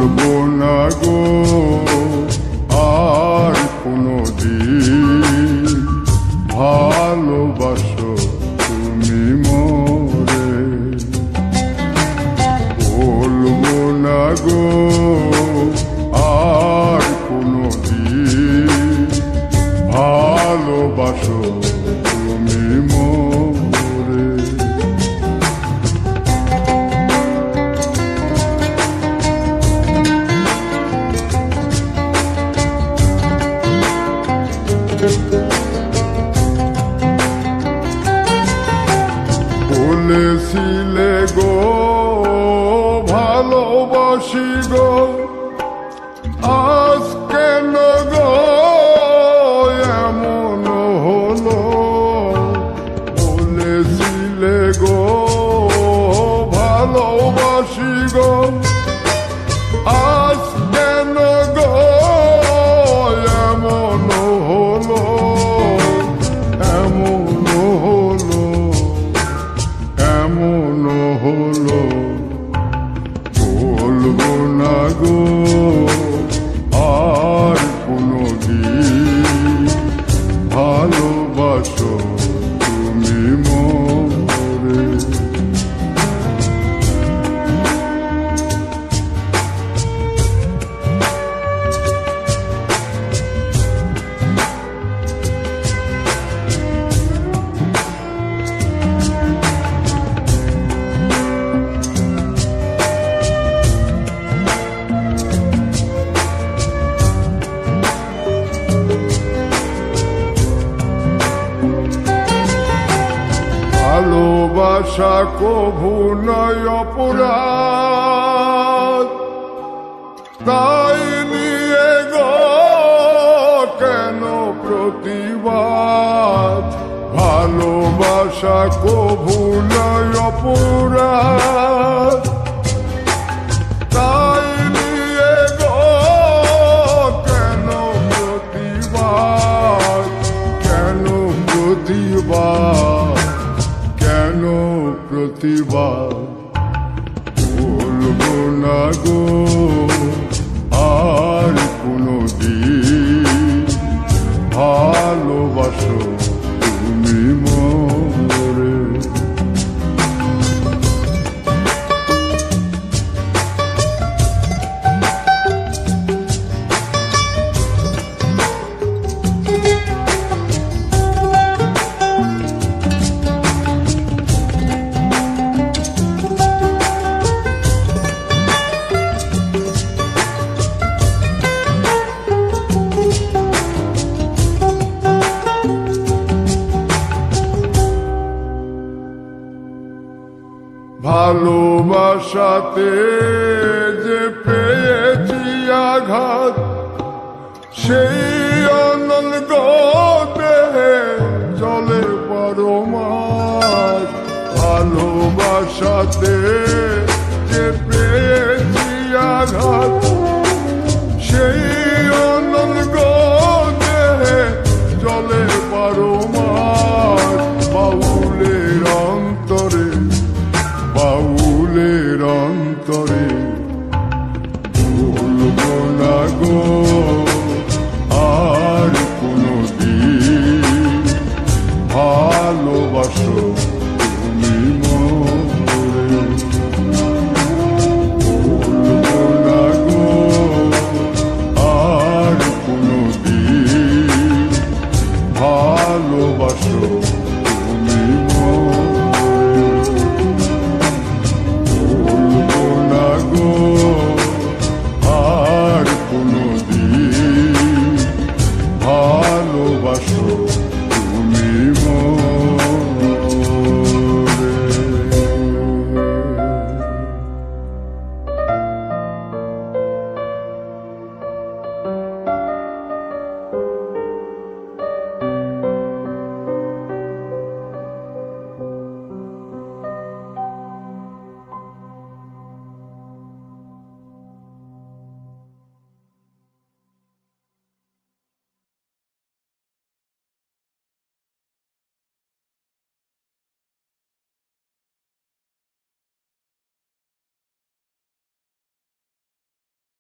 ভুলবো না গো আর কোনোদিন, ভালোবাসো তুমি মোরে। ভুলবো না গো আর কোনোদিন, ভালোবাসো তুমি মোরে। বলেছিলে গো ভালোবাসি গো, আজ কেন গো এমন হলো। বলেছিলে গো ভালোবাসি গো, আজ কেন গো এমন হলো, এমন হলো, এমন হলো। বলবো না গো আর কোনোদিন, ভালোবাসো তুমি মোরে। ভালোবাসা কভু নয় অপরাধ, তাই নিয়ে গো কেন প্রতিবাদ। ভালোবাসা কভু নয় অপরাধ, তাই নিয়ে গো কেন প্রতিবাদ, কেন প্রতিবাদ, কেন প্রতিবাদ। বলবো না গো আর কোনোদিন, ভালোবাসো তুমি মোরে। ভালোবাসাতে যে পেয়েছি আঘাত, সেই অনল দেহে চলে পরমাস। ভালোবাসাতে যে পেয়েছি আঘাত, সেই অনল দেহে চলে পরমাস। বাউলের অন্তরে, বাউলের অন্তরে, ভুলবো না গো